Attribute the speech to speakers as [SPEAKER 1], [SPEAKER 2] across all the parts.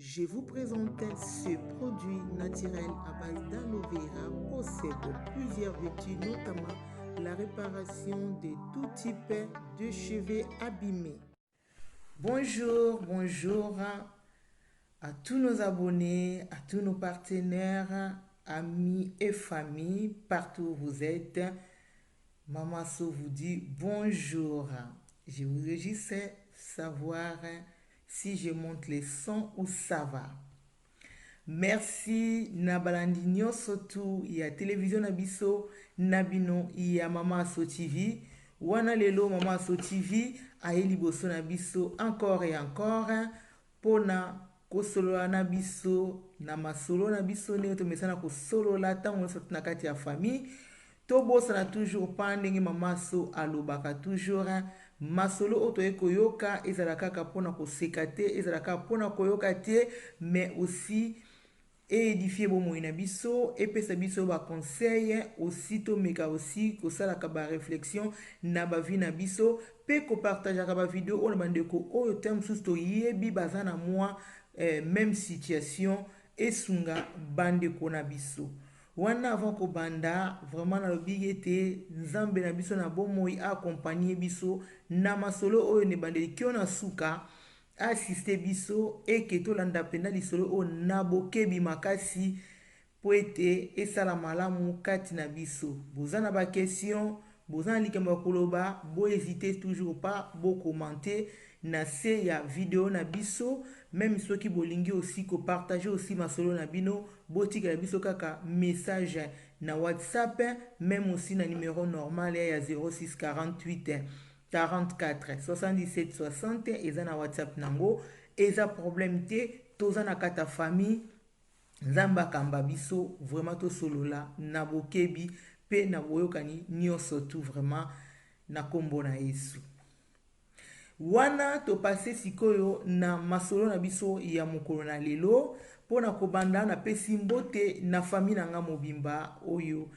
[SPEAKER 1] Je vous présente ce produit naturel à base d'aloe vera possède plusieurs vertus, notamment la réparation de tout type de cheveux abîmés. Bonjour, bonjour à tous nos abonnés, à tous nos partenaires, amis et familles, partout où vous êtes. Maman So vous dit bonjour. Je voudrais juste savoir si je monte les sons ou ça va. Merci na balandi nyonso tu ya télévision na biso na bino ya Mama So TV. Wana lelo Mama So TV aye liboso na biso encore et encore pona kosolola na biso na masolo na biso ndenge tomesana kosolola ntango nyonso na kati ya famille. Tobosana toujours pa ndenge Mama So alobaka toujours masolo oyo toye koyoka ezala kaka mpona koseka te, ezala kaka mpona koyoka te, mais aussi édifier bomoi na biso, epesa biso ba conseil, aussi tomeka aussi kosalaka ba réflexion na ba vie na biso, pe ko partageaka ba vidéo oyo na bandeko oyo te mosusu toyebi baza na mwa même situation esunga bandeko na biso. Wana avant kobanda vraiment nalobi ete nzambe na biso na bomoi accompagner biso na masolo oyo ne bandeli kio na suka assiste biso eke tolanda penda lisolo oyo na bokebi makasi po ete esala malamu kati na biso. Boza na bakestion, boza na likambo ya koloba, bohésite toujours pas bokomante na se ya video na biso. Même soki bolingi aussi kopartage aussi masolo na bino, botika na biso kaka message na WhatsApp, même aussi na numéro normal ya 0648 44 77 60 eza na WhatsApp nango. Eza problème te, toza na kata famille, nzambe akamba biso vraiment tosolola na bokebi pe na boyokani nyonso tu vraiment na kombo na Yesu. Wana topase sikoyo na masolo na biso ya mokolo na lelo mpona kobanda na pesi mbote na famille na nga mobimba oyo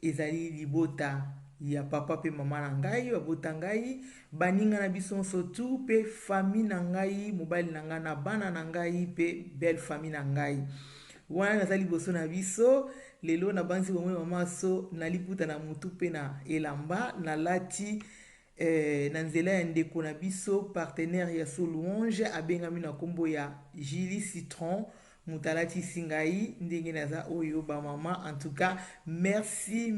[SPEAKER 1] ezali libota ya papa pe mama na ngai babota ngai, baninga na biso nyonso tu pe famille na ngai, mobali na ngai na bana na ngai pe belle famille na ngai. Wana naza liboso na biso lelo na banzi bomoi Mama So na liputa na mutu pe na elamba na lati na nzela ya ndeko na biso partenaire ya So Louange abengami na kombo ya Julie Citron mutalati singai ndenge naza oyo ba mama. En tout cas merci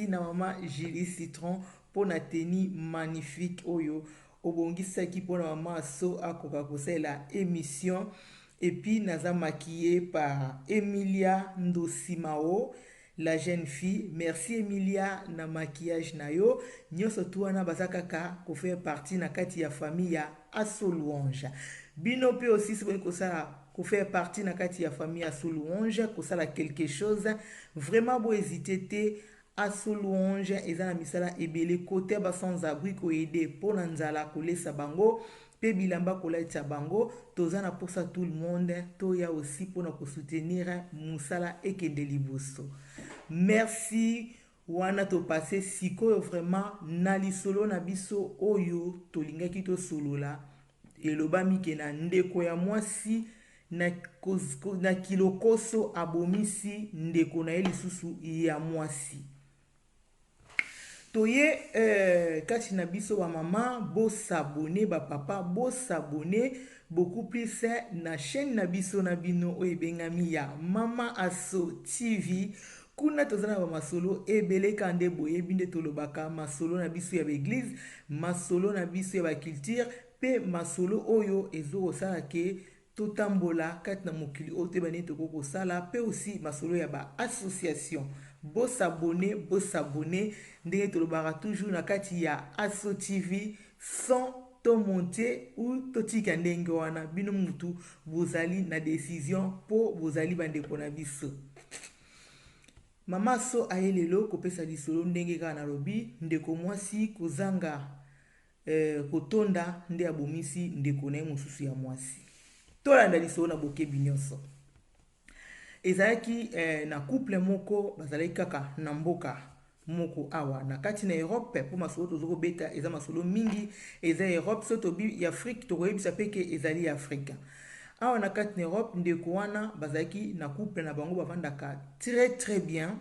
[SPEAKER 1] na mama Julie Citron pour na tenue magnifique oyo obongisaki pour na Mama So akoka kosala émission. Et puis naza maquillée par Emilia Ndosimao, la jeune fille. Merci Emilia na maquillage na yo. Nyonso tu wana baza kaka ko faire partie na kati ya famille ya So Louange. Bino pe aussi si vous ko faire partie na kati ya famille ya So Louange, ko sala quelque chose, vraiment bo hésiter te. So Louange eza na misala ebele côté ba sans abri ko aider pour nzala ko lesa bango pe bilamba kolaitisa bango. Toza na posa tout le monde toya aussi mpona kosoutenir musala ekende liboso. Merci wana topase sikoyo vraiment na lisolo na biso oyo tolingaki tosolola elobami ke na ndeko ya mwasi na kilokoso abomisi ndeko na ye lisusu ya mwasi. Toye kati na biso ba mama bo s'abonner, ba papa bo s'abonner beaucoup plus na chaîne na biso na bino oyo ebengami ya Mama So TV. Kuna tozana ba masolo ebele kande boyebi nde tolobaka masolo na biso ya l'église, masolo na biso ya ba culture pe masolo oyo ezokosala ke totambola kati na mokili oyo te bani tokoko sala pe aussi masolo ya ba association. Bo s'abonner ndenge tolobaka toujours na kati ya So TV sans to monter ou totika ndenge wana bino mutu bozali na décision po bozali bandeko na biso. Mama So aye lelo kopesa lisolo ndenge kaka nalobi ndeko mwasi kozanga kotonda nde abomisi ndeko na ye mosusu ya mwasi. Tolanda lisolo na bokebi nyonso. Ezalaki na couple moko bazalaki kaka na mboka moko awa na kati na Europe po masolo tozoko beta eza masolo mingi eza Europe so tobi ya Afrique tokoyebisa peke ezali Afrika. awa na kati na Europe ndeko wana bazalaki na couple na bango bavandaka très bien,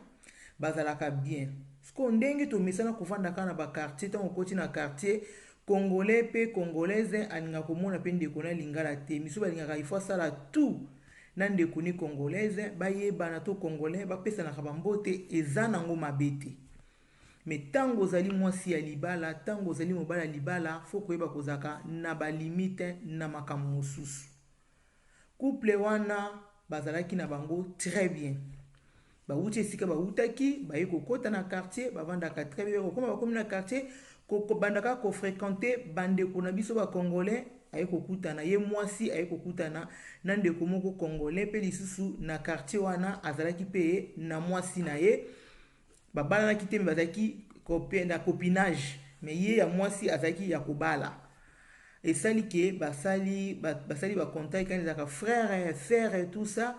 [SPEAKER 1] bazalaka bien. Siko ndenge tomesana kovandaka na bakartier ntango okoti na quartier congolais pe congolaise alinga komona pe ndeko na lingala te, miso balingaka ifo asala tout na ndeko ni congolaise bayebana to congolais bapesanaka bambote eza nango mabe te. Me ntango ozali mwasi ya libala, ntango ozali mobali ya libala, fo koyeba kozaka na balimite na makambo mosusu. Couple wana bazalaki na bango très bien, bawuti esika bawutaki baye kokota na quartier bavandaka très bien, kokoma bakomi na quartier bandaka kofréquente bandeko na biso bacongolais, aye kokutana ye mwasi aye kokutana na ndeko moko congolais pe lisusu na quartier wana azalaki pe na mwasi na ye, babalanaki te me bazalaki na copinage, me ye ya mwasi azalaki ya kobala. Esali ke basali bakontai kani ezaka frère sœur tout ça,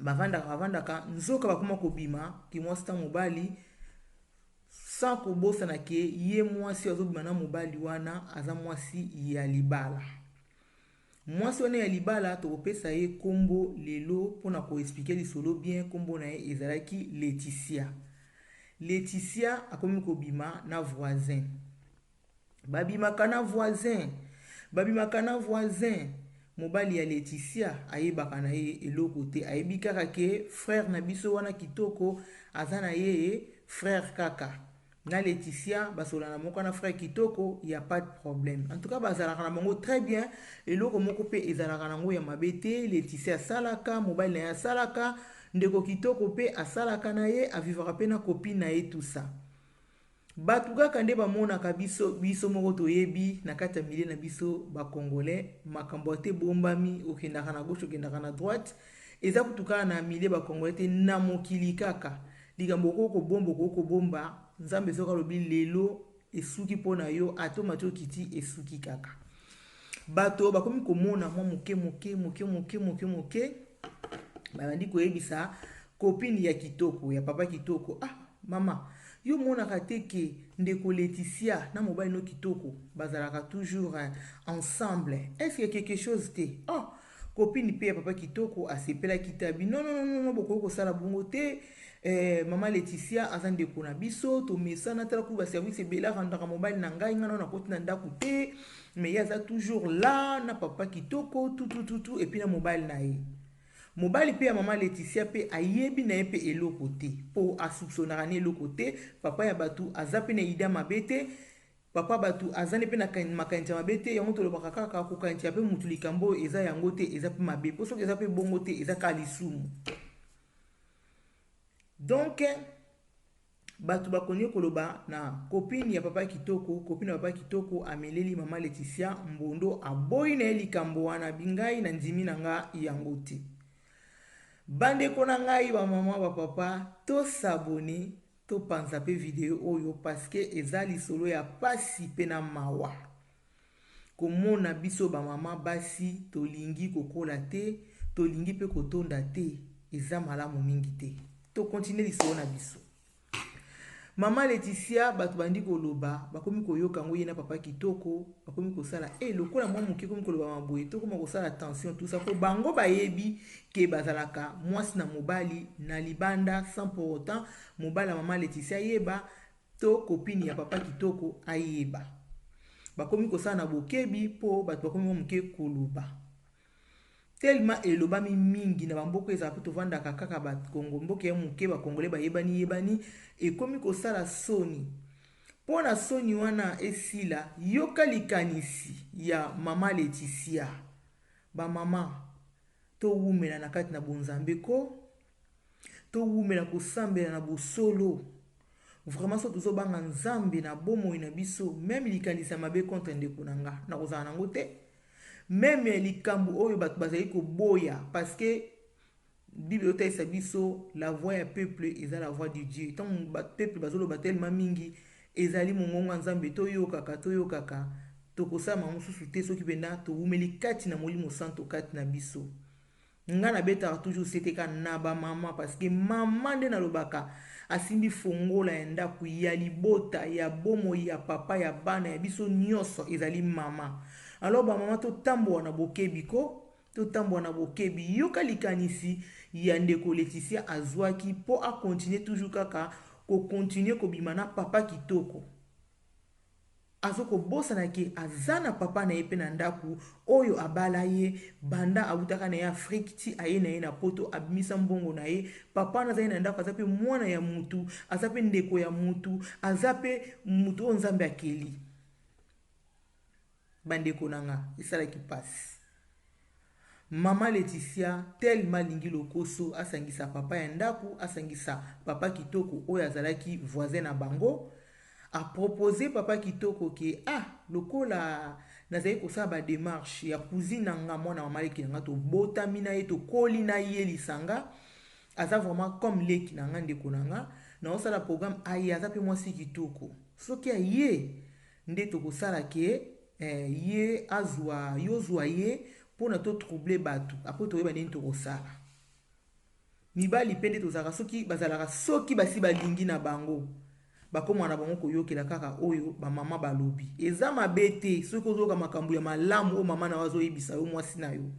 [SPEAKER 1] bavandaka nzoka bakoma kobima ki mwasi ta mobali sans kobosana ke ye mwasi azobima na mobali wana aza mwasi ya libala. Mwasi wana ya libala tokopesa ye kombo lelo mpona koexplike lisolo bien. Kombo na ye ezalaki Laetitia. Laetitia akomi kobima na voisin, babimaka na voisin. Mobali ya Laetitia ayebaka na ye eloko te, ayebi kaka ke frère na biso wana kitoko aza na ye frère kaka. Na Laetitia basolana moko na frère kitoko, y a pas de problème. En tout cas bazalaka na bango très bien, eloko moko pe ezalaka nango ya mabe te. Laetitia asalaka, mobali na ye asalaka, ndeko kitoko pe asalaka na ye, avivaka pe na copine na ye tout ça. Batu kaka nde bamonaka biso moko toyebi na kati ya milie na biso bacongolais, makambo te bombami okendaka na gauche okendaka na droite, eza kutuka na milie bacongolais te na mokili kaka. Likambo koko bomba nzambe soka lobi lelo esuki pona yo, ato matio kiti esuki kaka. Bato bakomi komona mwa moke babandi koyebisa copine ya kitoko ya papa kitoko, mama yo monaka te ke ndeko Laetitia na mobali no kitoko bazalaka toujours ensemble, est-ce que quelque chose te? Copine pe ya papa kitoko asepelaki tabi non bokoki kosala bongo te. Mama Laetitia aza ndeko na biso, tomesana tala ku baservice ebele arandaka mobali na ngai ngana nakoti na ndako te, me ye aza toujours là na papa kitoko tout et puis na mobali na ye. Mobali pe ya mama Laetitia pe ayebi na ye pe eloko te, po asupsonaka ni eloko te. Papa ya batu aza pe na idea mabe te, papa batu aza ne pe na makanisi mabe te, yango tolobaka kaka kokanisi pe mutu likambo eza yango te, eza pe mabe, po soki eza pe bongo te eza ka lisumu. Donc batu bakoni koloba na copine ya papa kitoko ameleli mama Laetitia mbondo, aboyi na ye likambo wana bingai na ndimi na nga yango te. Bandeko na ngai ba mama ba papa, to s'abonner to panza pe video oyo parce que eza lisolo ya pasi pe na mawa. Komona biso ba mama basi tolingi kokola te, tolingi pe kotonda te, eza malamu mingi te. To continue lisolo na biso. Mama Laetitia batu bandi koloba, bakomi koyoka ngo ye na papa kitoko, bakomi kosala lokola mwa moke komi koloba maboye, to koma kosala attention tout ça, po bango bayebi ke bazalaka mwasi na mobali na libanda, sans pour autant mobali mama Laetitia yeba to copine ya papa kitoko ayeba. Bakomi kosala na bokebi po batu bakomi moke koloba. Tellement elobami mingi na bamboko eza pe tovandaka kaka ba Kongo mboke ya muke ba Kongolais bayebani ekomi kosala soni. Pona soni wana esila yoka likanisi ya mama Laetitia. Ba mama to wumela na kati na bonzambe ko, to wumela kosambela na bosolo. Vraiment so tozo banga nzambe na bomoi na biso, même likanisi ya mabe contre ndeko nanga na kozala nango te. Même likambu oyo batu bazali ko boya, parce que Bible otaisa biso la voix ya peuple eza la voix de Dieu. Tant peuple bazolo batelema mingi ezali mongongo nzambe toyokaka tokosama mususu te soki penda to umeli kati na molimo santo kati na biso. Nga na beta toujours seteka na ba mama parce que mama nde na lobaka asimbi fongola ya ndako ya libota ya bomo ya papa ya bana ya biso nyonso ezali mama. Alors ba mama to tambo na bokebi ko totambwa na bokebi yoka likanisi ya ndeko Laetitia azwaki po a continuer toujours kaka ko continuer kobima na papa kitoko azoko bosana ke azana papa na ye pe na ndaku oyo abala ye banda abutaka na ye Afrique ti aye na ye na poto abimisa mbongo na ye papa na zali na ndaku aza pe mwana ya mutu aza pe ndeko ya mutu aza pe mutu oyo nzambe akeli bandeko nanga esalaki pasi mama Laetitia tellement alingi lokoso asangisa papa ya ndaku asangisa papa kitoko oyo azalaki voisin na bango a proposé papa kitoko ke lokola nazali kosala ba démarche ya cousine nanga mwana mama leki nanga to botami na ye to koli na ye lisanga aza vraiment comme leki nanga ndeko nanga na osala programme aye aza pe mwasi kitoko soki aye nde tokosala ke ye azwa yozwa ye mpona to trouble bato apo toyeba nini tokosala mibali mpe nde tozalaka soki bazalaka soki basi balingi na bango bakoma na bango koyokela kaka oyo bamama balobi eza mabe te soki ozoyoka makambo ya malamu oyo mama na yo azoyebisa yo mwasi na yo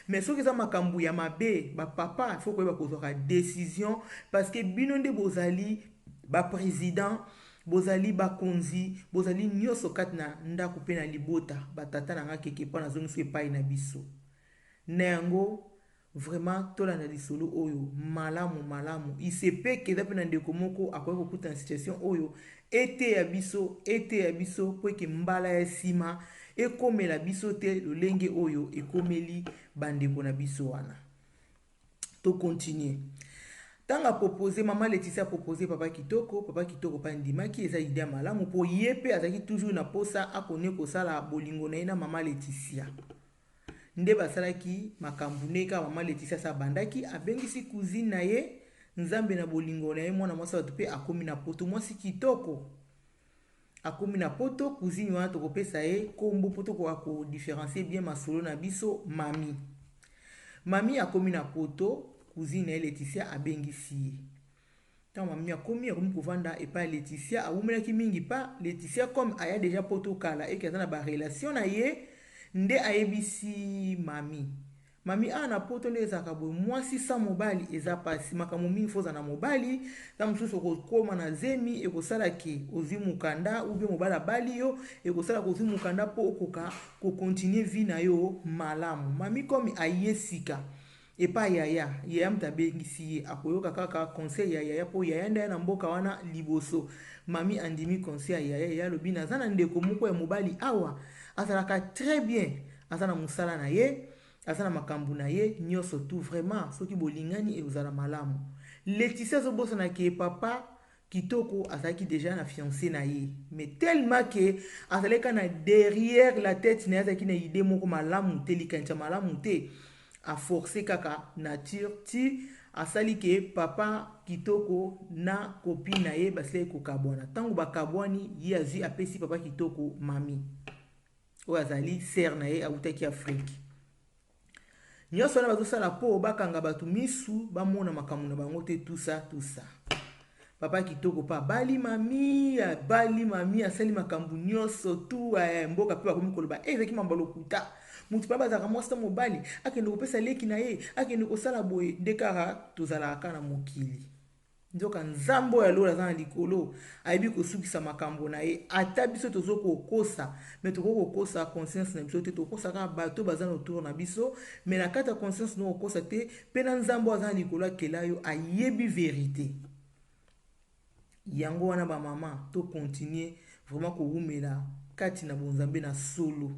[SPEAKER 1] mais soki eza makambo ya mabe bapapa il faut koyeba kozwaka décision parce que bino nde bozali baprésident bozali bakonzi bozali nyonso kati na ndako mpe na libota batata na nga keke mpo nazongiso epai na biso na yango vraiment tolanda lisolo oyo malamu isepeke eza mpe na ndeko moko akoki kokuta na situation oyo ete ya biso po eke mbala ya nsima ekomela biso te lolenge oyo ekomeli bandeko na biso wana tokontinue tanga propose mama Laetitia propose papa kitoko pa ndimaki eza idea malamu po ye pe azalaki toujours na posa akone kosala bolingo na ye na mama Laetitia nde basalaki makambo neka mama Laetitia sa bandaki abengisi cousine na ye nzambe na bolingo na ye mwana mwasi bato pe akomi na poto mwasi kitoko akomi na poto cousine wana tokopesa ye kombo po tokoka kodifferencie bien masolo na biso mami akomi na poto cousine na ye Laetitia abengisi ye ntango mami akomi kovanda epai Laetitia awumelaki mingi pa Laetitia comme aya deja poto kala eke aza na barelation na ye nde ayebisi mami na poto nde ezalaka boye mwasi sa mobali eza pasi makambo mingi foza na mobali ta mosusu okokoma na zemi ekosala ke ozwi mokanda ube mobali abali yo ekosala kozwi mokanda mpo okoka kokontinue vi na yo malamu mami komi aye sika epai yaya mutu abengisi ye akoyoka kaka conseil ya yaya mpo yaya nde aya na mboka wana liboso mami andimi conseil ya yaya alobi naza na ndeko moko ya mobali awa azalaka très bien aza na mosala na ye aza na makambo na ye nyonso tout vraiment soki bolingani ezala malamu Laetitia azobosana ke papa kitoko azalaki déjà na fiancé na ye mais tellement ke azalaka na derrière la tête na ye azalaki na idée moko malamu te likanisa malamu te a forcé kaka nature ti asali ke papa kitoko na copine na ye basilaki kokabwana ntango bakabwani ye azwi apesi papa kitoko mami oyo azali ser na ye awutaki Afrique nyonso wana bazosala mpo bakanga bato misu bamona makambo na bango te tusa papa kitoko pa abali mami asali makambo nyonso tu mboka mpe bakomi koloba ezalaki mambo lokuta mutu mpe bazalaka mwasi ta mobali akende kopesa leki na ye akende kosala boye nde kaka tozalaka na mokili nzoka nzambe oyo alola aza na likolo ayebi kosukisa makambo na ye ata biso tozokokosa me tokokokosa conscience na biso te tokosaka bato baza na autour na biso me na kati ya conscience no okosa te mpe na nzambe oyo aza na likolo akela yo ayebi verité yango wana bamama tokontinue vraiment kowumela kati na bonzambe na solo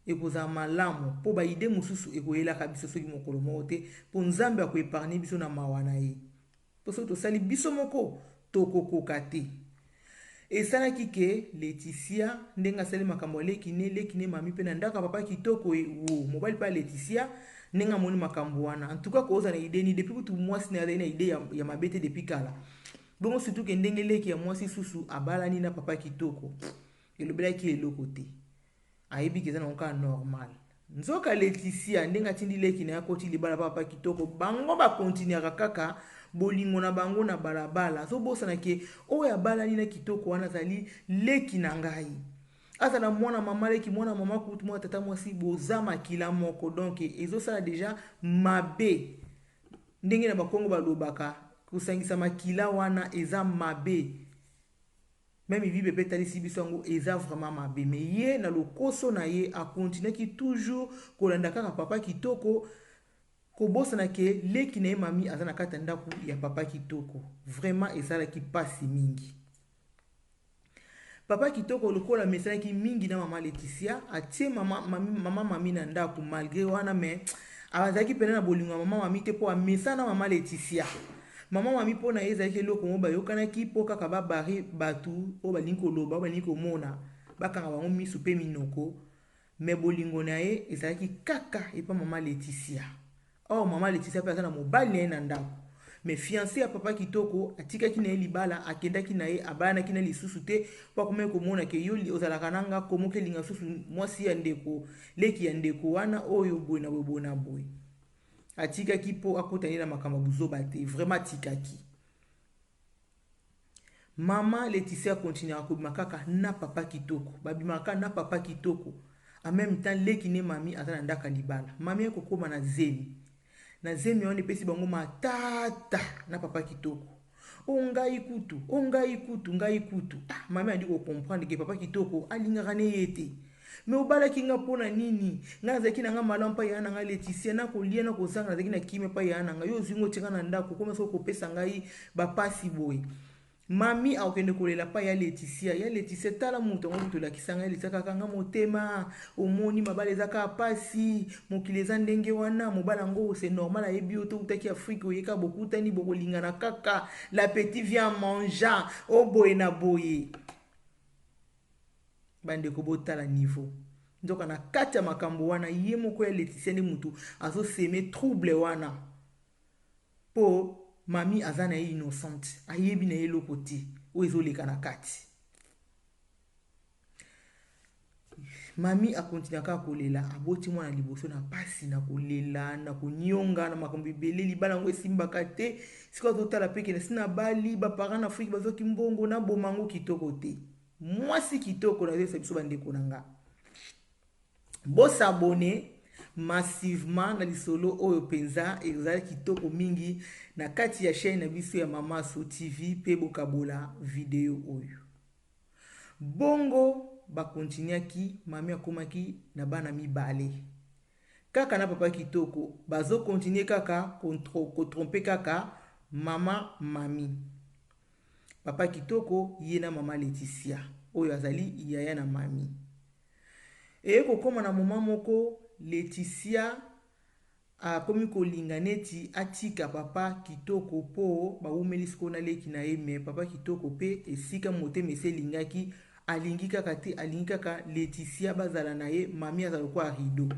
[SPEAKER 1] ekozala malamu mpo baide mosusu ekoyelaka biso soki mokolo moko te mpo nzambe akoepargne biso na mawa na ye mpo soki tosali biso moko tokokoka te esalaki ke Laetitia ndenge asali makambo ya lekine mami mpe na ndako ya papa kitoko mobali mpe ya Laetitia ndenge amoni makambo wana antuka koza na ide ni depuis kutu mwasi na azali na ide ya mabe te depuis kala bongo surtout ke ndenge leki ya mwasi susu abalani na papa kitoko elobelaki eloko te ayebi ke eza na oka normal nzoka Laetitia ndenge atindi leki na yakoti libala papa kitoko bango bakontinuaka kaka bolingo na bango na balabala azobosana ke oyo abalani na kitoko wana azali leki na ngai azala mwana mama leki mwana mama kutu mwana tata mwasi boza makila moko donc ezosala deja mabe ndenge na bakongo balobaka kosangisa makila wana eza mabe même vibe pe talisi biso yango eza vraiment mabe mais ye na lokoso na ye akontinaki toujours kolanda kaka papa kitoko kobosana ke leki na ye mami aza na kati ya ndako ya papa kitoko vraiment ezalaki pasi mingi. Papa kitoko lokola mesanaki mingi na mama Laetitia atie mama mami na ndako malgré wana mais azalaki pena na bolingo mama mami te po amesana mama Laetitia. Mama mami po na ye ezalaki eloko mo bayokanaki po kaka babari batu po balingi koloba balingi komona bakanga bango misu pe minoko mais bolingo na ye ezalaki kaka epa mama Laetitia. Oh mama Laetitia pe aza na mobali na ye na ndako mais fiancé ya papa kitoko atikaki na ye libala akendaki na ye abayanaki na lisusu te po akomaki komona ke yo ozalaka nanga komo kelinga susu mwasi ya ndeko leki ya ndeko wana oyo boye na boye na boye atikaki po akotani na makambo buzoba te vraiment atikaki. Mama Laetitia continuera kobima kaka na papa kitoko babimaka na papa kitoko en même temps leki ne mami aza na ndaka libala mami ekokoma na zemi na zemi wana epesi bango matata na papa kitoko ongai kutu ngai kutu mami andi kocomprendre ke papa kitoko alingaka ne ye te me obalaki nga mpona nini nga nazalaki na nga malamu mpa ya na nga Laetitia na kolia na kozanga nazalaki na kimia mpa ya na nga yo ozwi ngo otiaka na ndako koma soki kopesa ngai bapasi boye mami akokende kolela pa ya Laetitia tala moto yango tolakisa ngai Laetitia kaka nga motema omoni mabala eza kaka pasi mokili eza ndenge wana mobala yango c'est normal ayebi yo tokutaki Afrique oyeka bokutani bokolingana kaka la petite vient mangeant oboye na boye bandeko botala niveau nzoka na kati ya makambo wana ye moko ya Laetitia nde mutu azoseme trouble wana po mami aza na ye innocente ayebi na ye eloko te oyo ezoleka na kati. Mami akontinua kaka kolela aboti mwana liboso na pasi na kolela na konyonga na makambo ebele libala yango esimbaka te sikoyo azotala peke na sina bali baparent na Afrique bazoki mbongo na bomango kitoko te mwasi kitoko na yosa biso bandeko na nga bosabone massivement na lisolo oyo penza ezali kitoko mingi na kati ya chaîne na biso ya Mama So TV pe bokabola video oyo bongo bakontinuaki mami akomaki na bana mibale kaka na papa kitoko bazo continuer kaka kotrompe kaka mami papa kitoko ye na mama Laetitia oyo azali yaya na mami kokoma na moma moko Laetitia akomi kolinga neti atika papa kitoko po bawumeli siko na leki na ye me papa kitoko pe esika motema eselingaki alingi kaka te alingi kaka Laetitia bazala na ye mami azala kwa rido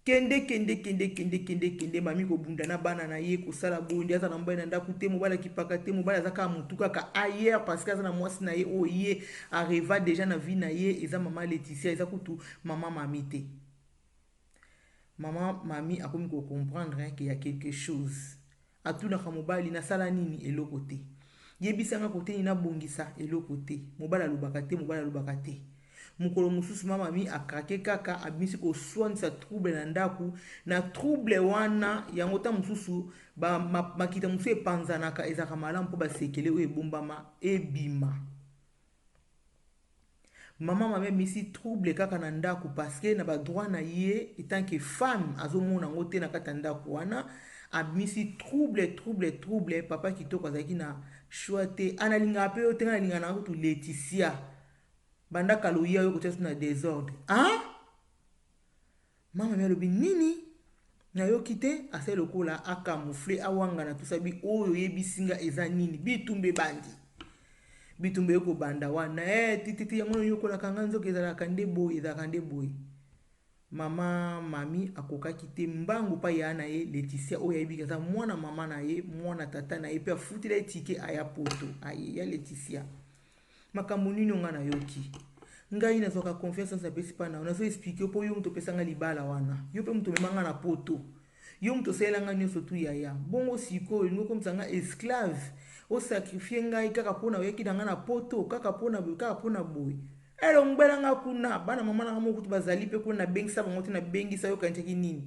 [SPEAKER 1] kende mami kobunda na bana na ye kosala bondi aza na mobali na ndako te mobali akipaka te mobali aza kaka motu kaka ayer parce que aza na mwasi na ye oyo ye areva déjà na vie na ye eza mama Laetitia eza kutu mama mami te mama mami akomi kocomprendre ke ya quelque chose atunaka mobali nasala nini eloko te yebisanga kote nini nabongisa eloko te mobali alobaka te mukolo mususu mama mami akrake kaka abimisi koswanisa trouble na ndaku na trouble wana yango ta mususu makita mususu epanzanaka ezaka malamu mpo basekele oyo ebombama ebima mama mami abimisi trouble kaka na ndaku parce na badroit na ye etant que femme azomona yango te na kati ya ndaku wana abimisi trouble papa kitoko azalaki na choix te analingaka mpe oyo te nga nalingaka na kutu Laetitia banda kaloya yo kotia na désordre mama alobi nini nayoki te ase lokola akamufle awanga na tusabi oyo yebisinga eza nini bitumbe bandi bitumbe yoko banda wana tititi yango yokolaka nga nzoka ezalaka nde boye mama mami akokaki te mbangu pa ya na ye Laetitia oyo ayebi kaza mwana mama na ye mwana tata na ye pe afutila etike aya poto aye ya Laetitia makambo nini nga na yoki ngai nazoka confiance na pesi pa na nazo expliquer po yo mto pesanga libala wana yo pe mto memanga na poto yo mto selanga nyoso tu yaya bongo siko ngo komsanga esclave o sacrifier ngai kaka pona oyeki danga na poto kaka pona boy elo ngbelanga kuna bana mama na moko kutu bazali pe kuna bengisa bango te na bengisa yo kanjaki nini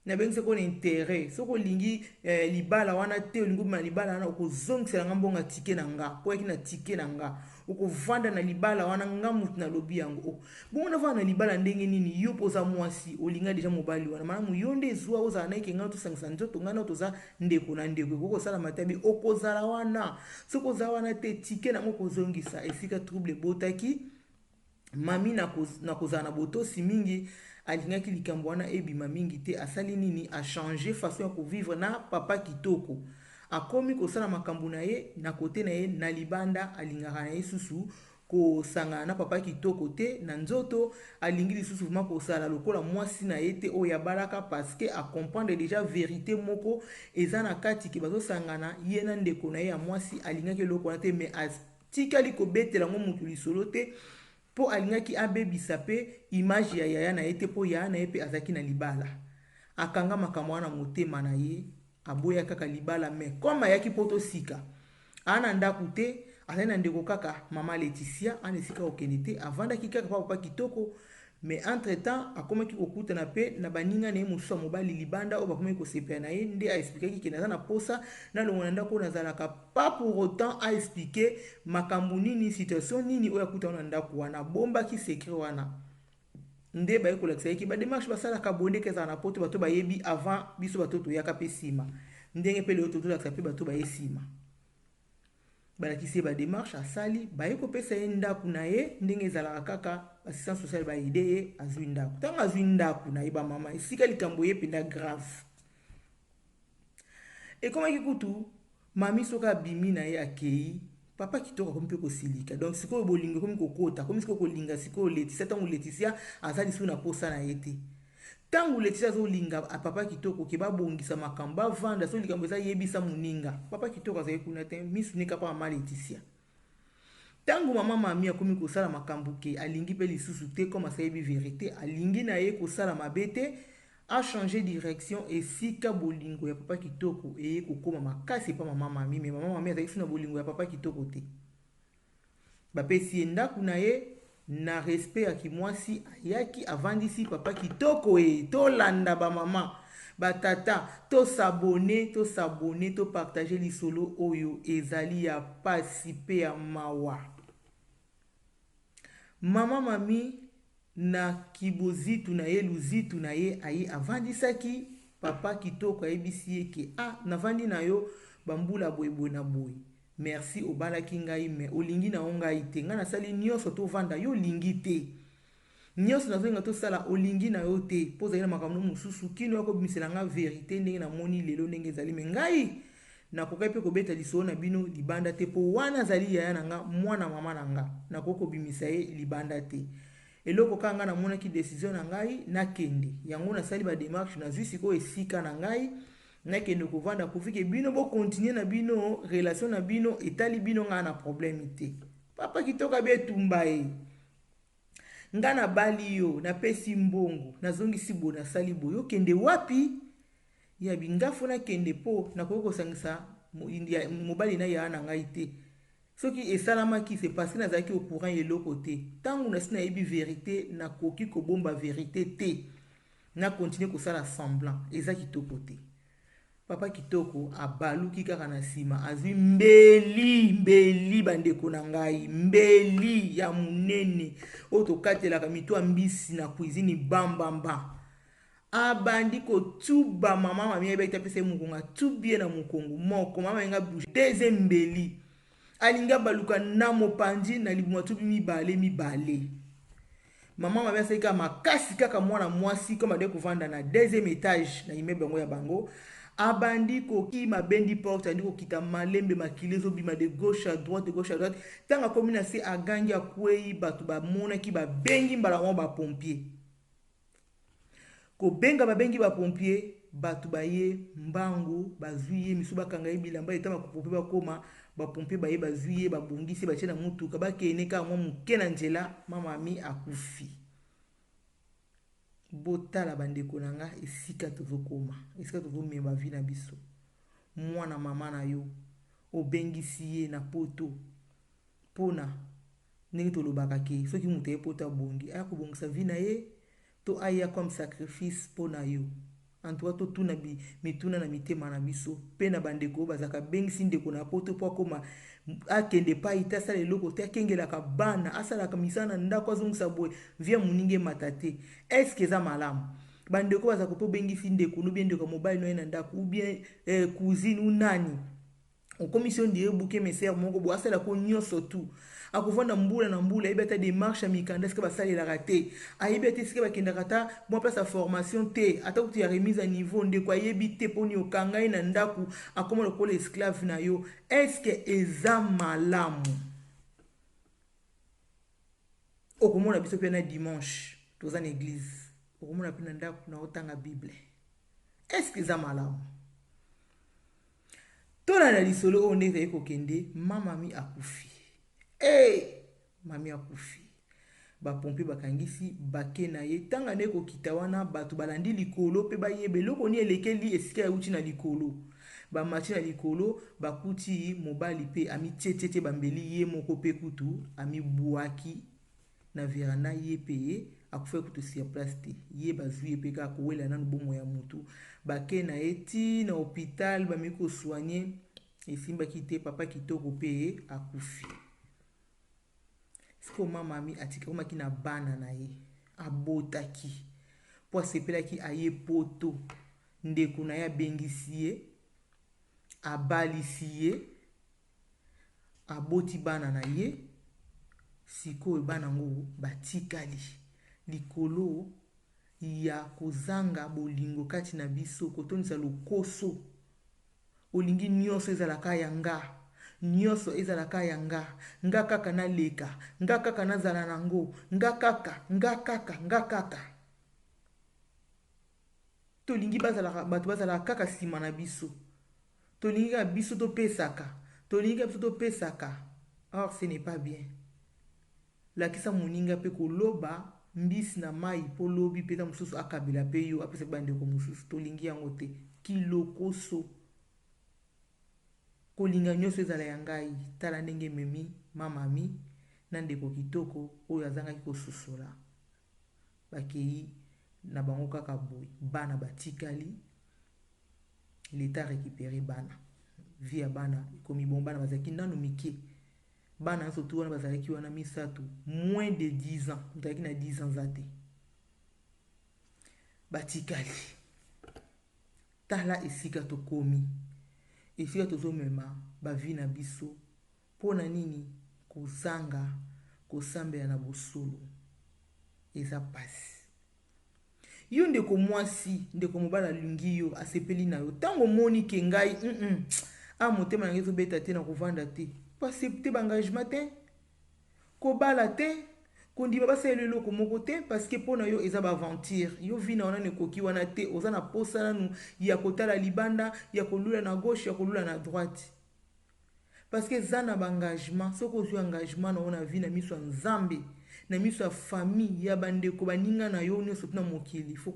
[SPEAKER 1] na bengisa ko na intérêt soko lingi libala wana te olingi ma libala wana okozongisela nga mbonga tike na nga po yaki na tike na nga okovanda na libala wana nga mutu na lobi yango bongo na vanda na libala ndenge nini yo poza mwasi olinga deja mobali wana malamu yo nde ezwa ozala na eke nga tosangisa nzoto nga na toza ndeko na ndeko ekokosala matabi okozala wana soki oza wana te tike nango kozongisa esika trouble ebotaki mami na kozala na botosi mingi alingaki likambo wana ebima mingi te asali nini achange façon ya kovivre na papa kitoko akomi kosala makambo na ye na kote na ye na libanda alingaka na ye susu kosangana na papa kitoko te na nzoto alingi lisusu vraimen kosala lokola mwasi na ye te oyo abalaka parceke acomprendre déjà vérité moko eza na kati ke bazosangana ye na ndeko na ye ya mwasi alingaki eloko wana te mais atikali kobetela ngo motu lisolo te po alingaki abebisa pe image ya yaya na ye te po yaya na ye pe azalaki na libala akanga makambo wana motema na ye aboya kaka libala me comme ayaki po tosika ana ndako te azali na ndeko kaka mama Laetitia ana esika kokende te avandaki kaka pa papa kitoko mais entre temps akomaki kokutana pe na baninga na ye mosusu ya mobali libanda oyo bakomaki kosepela na ye nde aexplikaki ke naza na posa nalongo na ndako oyo nazalaka pas pour autant aexplike makambo nini situation nini oyo akutana na ndako wana abombaki secret wana nde baye kolakisa yeki bademarshe basalaka bondeke ezala na poto bato bayebi avant biso bato toyaka mpe nsima ndenge mpe leo tozolakisa mpe bato baye nsima balakisi ye bademarshe asali baye kopesa ye ndako na ye ndenge ezalaka kaka assistance sociale baide ye azwi ndako ntango azwi ndako na ye bamama esika likambo ye mpenza grave ekomaki kutu mami soki abimi na ye akei papa kitoko akomi mpe kosilika donc sikoyo bolingo ekomi kokota akomi sikoyo kolinga sikoyo Laetitia ntango Laetitia aza lisusu na posa na ye te ntango Laetitia azolinga papa kitoko ke babongisa makambo bavanda so likambo eza yebisa moninga papa kitoko azali kuna te misunika mpa mama Laetitia ntango mama mami akomi kosala makambo ke alingi mpe lisusu te comme asayebi vérité alingi na ye kosala mabe te achange direction esika bolingo ya papa kitoko eye kokoma makasi pa mama mami me mama mami azalaki na bolingo ya papa kitoko te bapesi ye ndako na ye na respect ya kimwasi ayaki avandisi papa kitoko tolanda bamama batata tosabone topartage lisolo oyo ezali ya pasi pe ya mawa mama mami na kibozitu na ye luzitu na ye aye avandisaki papa kitoko ayebisi ye ke navandi na yo bambula boyeboye na boye merci obalaki ngai me olingi na yo ngai te ngai nasali nyonso tovanda yo olingi te nyonso nazolinga tosala olingi na yo te mpo ozali na makambo mosusu kino ya kobimisela nga verité ndenge namoni lelo ndenge ezali me ngai nakokai mpe kobeta lisolo na bino libanda te mpo wana azali yaya na nga mwana mama na nga nakoki kobimisa ye libanda te eloko kaka nga namonaki desizio na ngai nakende yango nasali bademarshe nazwi sikoyo esika na ngai nakende kovanda kofike bino bokontinue na bino relation na bino etali bino ngai na probleme te papa kitoko abetumba ye nga nabali yo napesi mbongo nazongisi boye nasali boye okende wapi ya bingafu nakende mpo nakoki kosangisa mobali na yaya na ngai te soki esalamaki se parce nazalaki au courant eloko te ntango nasi nayebi vérité nakoki kobomba vérité te na continue kosala semblant eza kitoko te papa kitoko abaluki kaka na nsima azwi mbeli bandeko na ngai mbeli ya monene oyo tokatelaka mito ya mbisi na cuisine bambamba abandi kotuba mama mami ayebaki apesa ye mokongo atubi ye na mokongo moko mama yenga bouche deze mbeli alinga baluka na mopanzi na libuma tubi mibale mama mami asali kaka makasi kaka mwana mwasi koma de kovanda na deuxième étage na immeuble yango ya bango abandi koki mabendi porte andi kokita malembe makili ezobima de gauche à droite ntango akomi na se agangi akwei bato bamonaki babengi mbala mwa bapompier kobenga babengi bapompier bato baye mbango bazwi ye misu bakanga ye bilamba eta makopo mpe bakoma bapompier baye bazwi ye babongisi batie na mutuka bakene kaka mwa moke na nzela mamami akufi botala bandeko na nga esika tozokoma esika tozomema vi na biso mwana mama na yo obengisi ye na poto mpona ndenge tolobaka ke soki moto ye poto abongi aya kobongisa vi na ye to aya comme sacrifice mpo na yo. Antoka totuna mituna na mitema na biso mpe na bandeko bazalaka bengisi ndeko na poto mpo akoma akende pai te asala eloko te akengelaka bana asalaka misala na ndako azongisa boye via moninga emata te. Eske eza malamu? Bandeko bazalaka mpo bengisi ndeko nobie ndeko mobali no ye na ndako ou bien cousine ou nani okomisi yo ndire buke mesere moko boye asalaka nyonso tu akovanda mbula na mbula ayebi ata démarche ya mikanda esika basalelaka te ayebi ata esika bakendaka ata mwa place ya formation te ata kutu ya remise à niveau ndeko ayebi te mponi okanga ye na ndako akoma lokola esclave na yo. Eske eza malamu? okomona biso mpe na dimanche toza na église okomona mpe na ndako na otanga bible. Eske eza malamu? tolanda lisolo oyo nde ezali kokende mamami akufi. Mami akufi bapompe bakangisi bake na ye ntanga nde kokita wana bato balandi likolo mpe bayeba eloko ni elekeli esika euti na likolo. Bamati na likolo bakuti mobali mpe amitietiete bambeli ye moko mpe kutu amibwaki na veranda ye mpe ye akufai kutu sur place te ye bazwi ye mpe kaka kowela nanu bomo ya motu bake na ye ti na hôpital bami kosoigne esimbaki te papa kitoko mpe ye akufi. Siko mamami atikamaki na bana na ye abotaki mpo asepelaki aye poto ndeko na ye abengisi ye abalisi ye aboti bana na ye. Sikoyo bana ngo batikali likolo ya kozanga bolingo kati na biso kotonisa lokoso olingi nyonso ezalaka yanga nyonso ezalaka yanga nga kaka naleka nga kaka nazala nango nga kaka tolingi bato bazalaka kaka nsima na biso tolingi kaka biso topesaka or ce n'est pas bien. Lakisa moninga mpe koloba mbisi na mai mpo lobi mpe ta mosusu akabela mpe yo apesa bandeko mosusu tolingi yango te. Kilokoso kolinga nyonso ezala ya ngai tala ndenge memi mamami na ndeko kitoko oyo azangaki kosusola bakei na bango kaka boye bana batikali leta récupéré bana vi ya bana ekomi bon bana bazalaki nanu mike bana nyonso tu wana bazalaki wana misato moins de 10 ans bazalaki na 10 ans za te batikali. Tala esika tokomi esika tozomema bavi na biso mpona nini kozanga kosambela na bosolo eza pasi. Yo ndeko mwasi ndeko mobala alingi yo asepeli na yo ntango omoni ke ngai motema na ngai ezobeta te na kovanda te pasepte baengagement te kobala te kondima basalela eloko moko te parceke mpona yo eza baaventure yo vi na wana nekoki wana te oza na posa nanu ya kotala libanda ya kolula na gauche ya kolula na droite parceke eza na baengagement soki ozwi engagement na yo na vi na miso ya nzambe na miso ya famille ya bandeko baninga na yo nyonso mpona mokili fo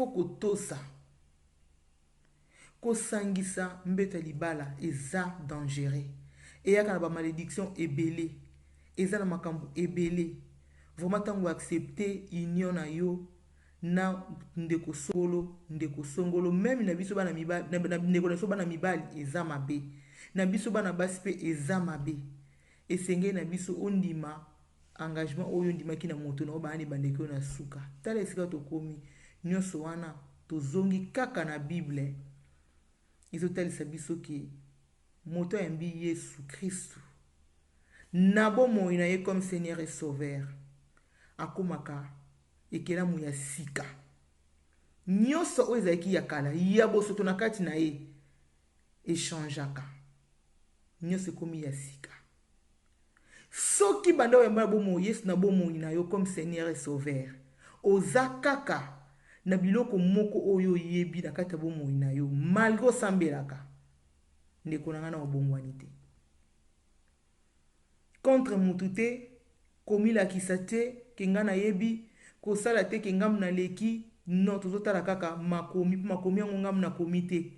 [SPEAKER 1] kotosa kosangisa mbeto ya libala eza dangereux eyaka na bamalédiction ebele eza na makambo ebele vraimen ntango accepte union na yo na ndeko songolo meme na biso bana mibali ndeko na biso bana mibali eza mabe na biso bana basi mpe eza mabe esengeli na biso ondima engagement oyo ondimaki na moto na oyo baani bandeko na suka. Tala esika tokomi nyonso wana tozongi kaka na bible ezotalisa biso ke moto ayambi Yesu Kristu na bomoi na ye comme Seigneur et Sauveur akomaka ekelamu ya sika nyonso oyo ezalaki ya kala ya bosoto na kati na ye echangeaka nyonso ekomi ya sika. Soki banda oyamba na bomoi Yesu na bomoi na yo comme Seigneur et Sauveur oza kaka na biloko moko oyo oyebi na kati ya bomoi na yo malgré osambelaka ndeko na nga na obongwani te contre mutu te komilakisa te ke nga nayebi kosala te ke ngamu naleki non tozotala kaka makomi mpo makomi yango ngamu nakomi te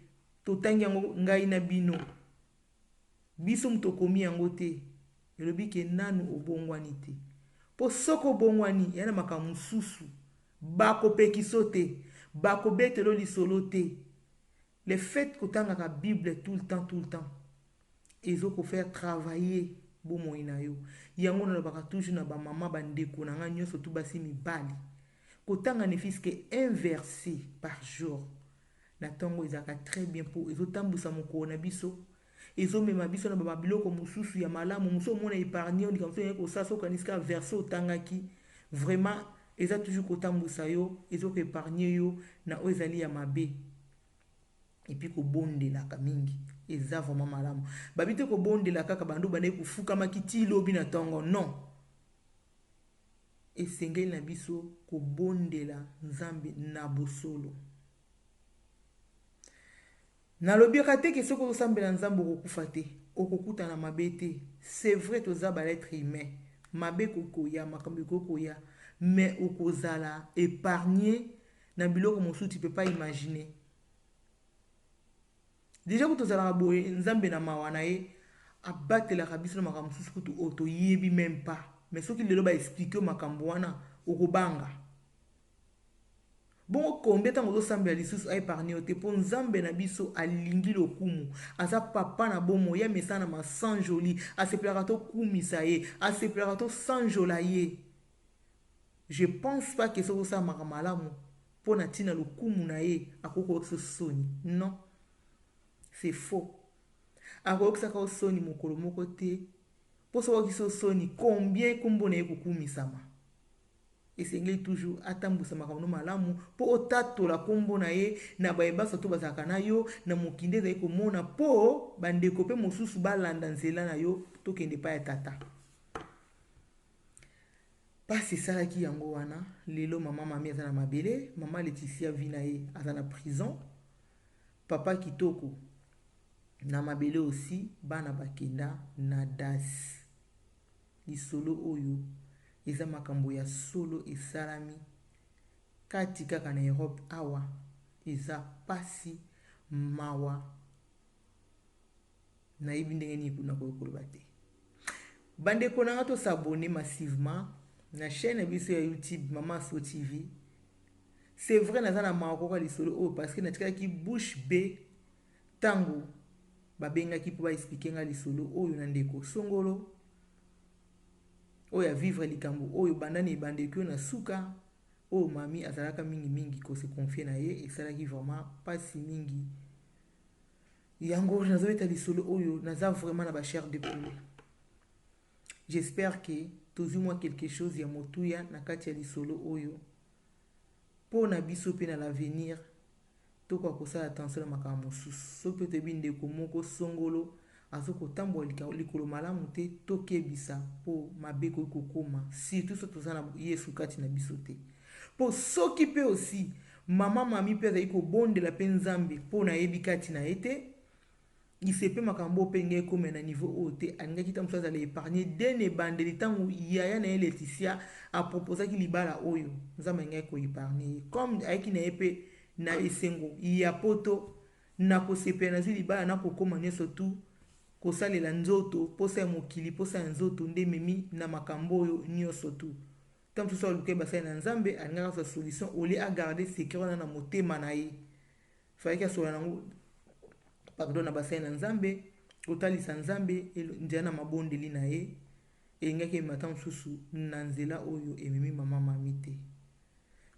[SPEAKER 1] totangi yango ngai na bino biso mu tokomi yango te elobi ke nanu obongwani te po soko obongwani yana makambo mosusu bakopekiso te bakobetelo lisolo te. Le fait kotangaka bible tout le temps ezokofaire travailler bomoi na yo. Yango nalobaka toujours na bamama bandeko na nga nyonso tu basi mibali kotanga ne fiske un verset par jour na ntongo ezalaka très bien mpo ezotambusa mokolo na biso, ezomema biso na babiloko mosusu ya malamu mosusu omona épargne ondika mosusu yeke kosala soki okanisika verset otangaki vraiment eza toujours kotambusa yo ezokoépargne yo na oyo ezali ya mabe epuis kobondelaka mingi eza vraiment malamu. Babi te kobondela kaka bandu bandeki kofukamaki ti lobi na ntongo non, esengeli na biso kobondela nzambe na bosolo. Nalobika te ke soki ozosambela nzambe okokufa te okokuta na mabe te. C'est vrai toza ba être humain mabe kokoya makambo ekokoya mais okozala épargné na biloko mosusu tu peux pas imaginer. Déjà que tozalaka boye nzambe na mawa na ye abatelaka biso na makambo mosusu kutu oyo toyebi même pas, mais soki lelo baexplike makambo wana okobanga. Bongo combien ntango ozosambela lisusu aépargne yo te mpo nzambe na biso alingi lokumu aza papa na bomo ya mesana ma sanjoli asepelaka tokumisa ye asepelaka tosanjola ye. Je pense pas que soki osalamaka malamu mpo na ntina lokumu na ye akokokisa soni non. C'est faux. Akokisaka osoni mokolo moko te mpo soki okokisa osoni combien kombo na ye kokumisama. Esengeli toujours atambusa makambo malamu mpo otatola kombo na ye na bayebasa to bazalaka na yo na mokinde ezali komona mpo bandeko mpe mosusu balanda nzela na yo tokende pa ya tata. Pasi esalaki yango wana lelo mama mami aza na mabele, mama Laetitia vi na ye aza na prison, papa kitoko na mabele aussi bana bakenda na dasi. Lisolo oyo eza makambo ya solo esalami kati kaka na Europe awa eza pasi mawa nayebi ndenge nini kuna koloba te. Bandeko na nga tosabone massivement na chaîne na biso ya YouTube Mama So TV. C'est vrai naza na makoka lisolo oyo parce que natikaki bouche bée tango babengaki mpo baexplike nga lisolo oyo na ndeko songolo oyo avivre likambo oyo bandani ebandeki oyo na suka oyo mami azalaka mingi kose confie na ye esalaki vraiment pasi mingi. Yango nazobeta lisolo oyo naza vraiment na ba chair de poule. J'espère que tozwi mwa quelque chose ya motuya na kati ya lisolo oyo mpo na biso mpe na l'avenir tokoka kosala attention na makambo mosusu. Soki mpe toyebi ndeko moko songolo azokotambola likolo malamu te tokebisa mpo mabe koki kokoma surtout soki toza na yesu kati na biso te. Mpo soki mpe aussi mama mami mpe azali kobondela mpe nzambe mpo nayebi kati na ye te isepe makambo mpe ngai ekoma na niveau oyo te alingaki ta mosusu azala épargne dene ebandeli ntango yaya na ye Laetitia aproposaki libala oyo nzambe ngai koépargne ye comme ayeki na ye mpe na esengo ya poto na kosepela nazwi libala na kokoma nyonso tu kosalela nzoto posa ya mokili posa ya nzoto nde memi na makambo oyo nyonso tu. Ntango mosusu alukai basali na nzambe alingaka sa solution olie agarde secret wana na motema na ye fayaki asola nango pardon na basali na nzambe kotalisa nzambe nzela na mabondeli na ye elingaki emata mosusu na nzela oyo ememi mama mami te.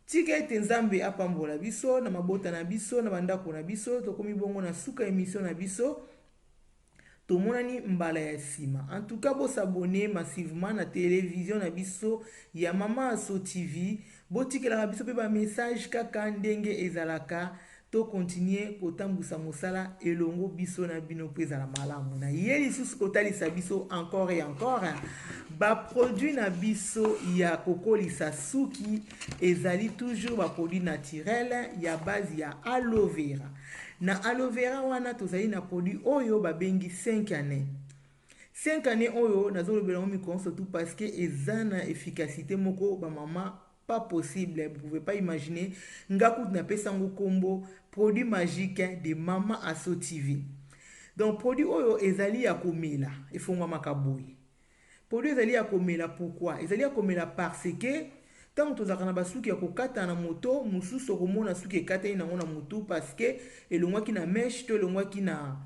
[SPEAKER 1] Tika ete nzambe apambola biso na mabota na biso na bandako na biso tokomi bongo na suka émission na biso tomonani mbala ya nsima. En tout cas bosabone massivement na télévision na biso ya Mama So TV botikelaka biso mpe bamessage kaka ndenge ezalaka to continue kotambusa mosala elongo biso na bino mpo ezala malamu na ye lisusu kotalisa biso encore et encore baproduit na biso ya kokolisa suki ezali toujours baproduit naturel ya base ya aloe vera. Na aloe vera wana tozali na produit oyo babengi 5 années. 5 années oyo nazolobela ngo mikolo surtout parce que eza na efficacité moko bamama pas possible. Vous pouvez pas imaginer ngaku na pesango kombo produit magique de Mama So TV. Donc produit oyo ezali ya komela efongwa makaboyi. produit ezali ya komela. Pourquoi ezali ya komela? Parce que ntango tozalaka na basuki ya kokata na moto mosusu okomona suki ekatani nango na motu parce que elongwaki na meshe to elongwaki na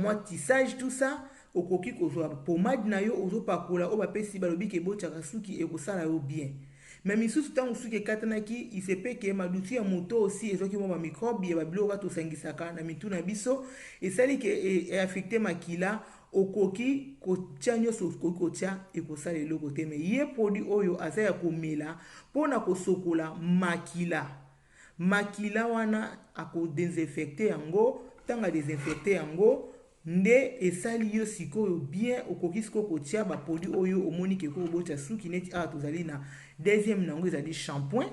[SPEAKER 1] mwa tissage tout ça, okoki kozwa pomade na yo ozopakola oyo bapesi balobi ke ebotiaka suki ekosala yo bien. Mais misusu ntango suki ekatanaki isepeke madutu ya moto osi ezwaki mwa bamicrobe ya babiloko kaka tosangisaka na mitu na biso esali ke eaffecte makila, okoki kotia nyonso okoki kotia ekosala eloko te. Me ye produit oyo aza ya komela mpona kosokola makila wana akodesinfecte yango. Ntango adesinfecte yango nde esali yo sikoyo bien, okoki sikoyo kotia baproduit oyo omoni ke kobotia suki neti awa tozali na deuxième nango ezali shampoing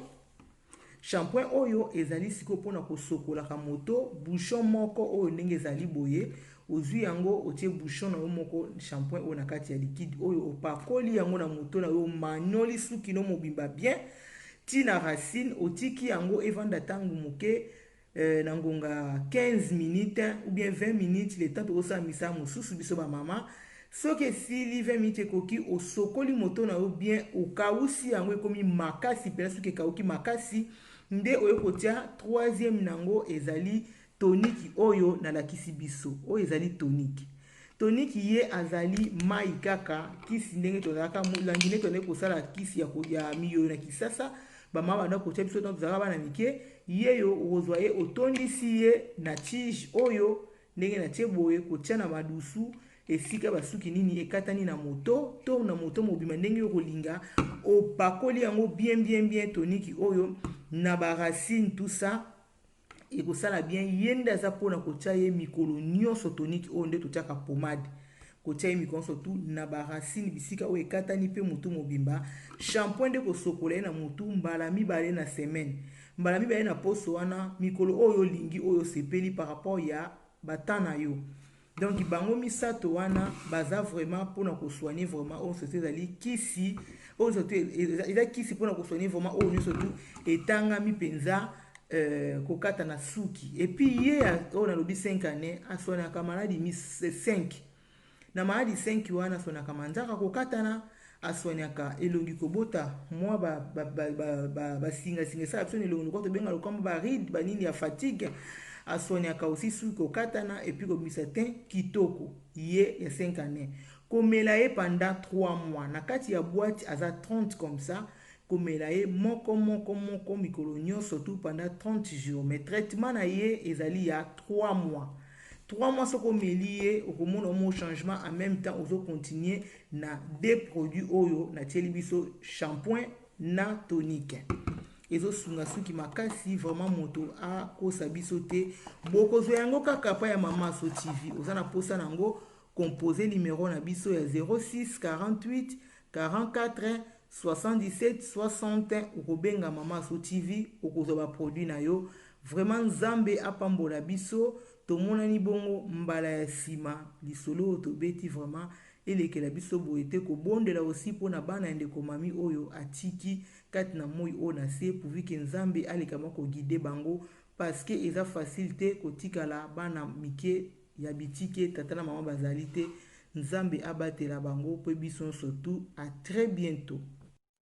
[SPEAKER 1] oyo ezali sikoyo mpona kosokolaka moto. Bouchon moko oyo ndenge ezali boye, ozwi yango otie bouchon na yo moko shampoing oyo na kati ya liquide oyo opakoli yango na moto na yo, manoli suki no mobimba bien tina racine, otiki yango evanda ntango moke na ngonga 15 minutes ou bien 20 minutes le temps tokosala misala mosusu biso bamama. Soki esili 20 minutes ekoki osokoli moto na yo bien, okausi yango ekomi makasi mpena. Soki ekauki makasi nde oyo kotia troisième nango ezali toniki oyo nalakisi biso, oyo ezali toniki ye azali mai kaka, kisi ndenge tozalaka molangi nde tozali kosala kisi ya miyo na kisasa bamama banda kotia biso ntango tozalaka bana mike. Ye yo okozwa ye otondisi ye na tige oyo ndenge natie boye, kotia na madusu esika basuki nini ekatani na moto to na moto mobima ndenge okolinga, opakoli yango bien toniki oyo na baracine tout ça ekosala bien. Ye nde aza mpona kotia ye mikolo nyonso toniki oyo nde totiaka pomade, kotia ye mikolo nyonso tu na baracine bisika oyo ekatani mpe motu mobimba. Shampoing nde kosokola ye na motu mbala mibale na semaine, mbala mibale na poso wana mikolo oyo olingi oyo sepeli par rapport ya bata na yo. Donc bango misato wana baza vraiment mpona kosoigner vraiment oyo sote ezali kisi oyo sote eza kisi mpona kosoigner vraiment oyo nyonso tu etangami mpenza kokata na suki. Et puis ye oyo nalobi 5 années aswanaka maladi 5 na maladi 5 wana aswanaka manzaka kokatana, aswaniaka elongi kobota mwa basingasinga esala biso na elongi kwa tobenga lokamba baride banini ya fatigue, aswaniaka aussi suki kokatana epuis kobimisa te kitoko. Ye ya 5 années komela ye pendant 3 mois na kati ya boîte aza 30 comme ça, komela ye moko mikolo nyonso tu pendant 30 jours. Mais traitement na ye ezali ya 3 mois. 3 mois soko meli ye okomona mo changement, en même temps ozo continuer na des produits oyo na tieli biso shampoing na tonique. Ezo sunga suki makasi vraiment moto a kosa biso te. Bokozwa yango kaka pa ya Mama So TV. Ozana posa nango composer numéro na biso ya 06 48 44 77 60 okobenga Mama So TV okozwa ba produit na yo. Vraiment nzambe apambola biso. Tomonani bongo mbala ya sima lisolo tobeti vraiment elekela biso boye te kobondela aussi mpona bana ndeko mami oyo atiki kati na moi oyo na se pourvu ke nzambe alekama koguide bango, parce que eza facile te kotikala bana mike ya bitike tata na mama bazali te. Nzambe abatela bango mpe biso surtout. À très bientôt.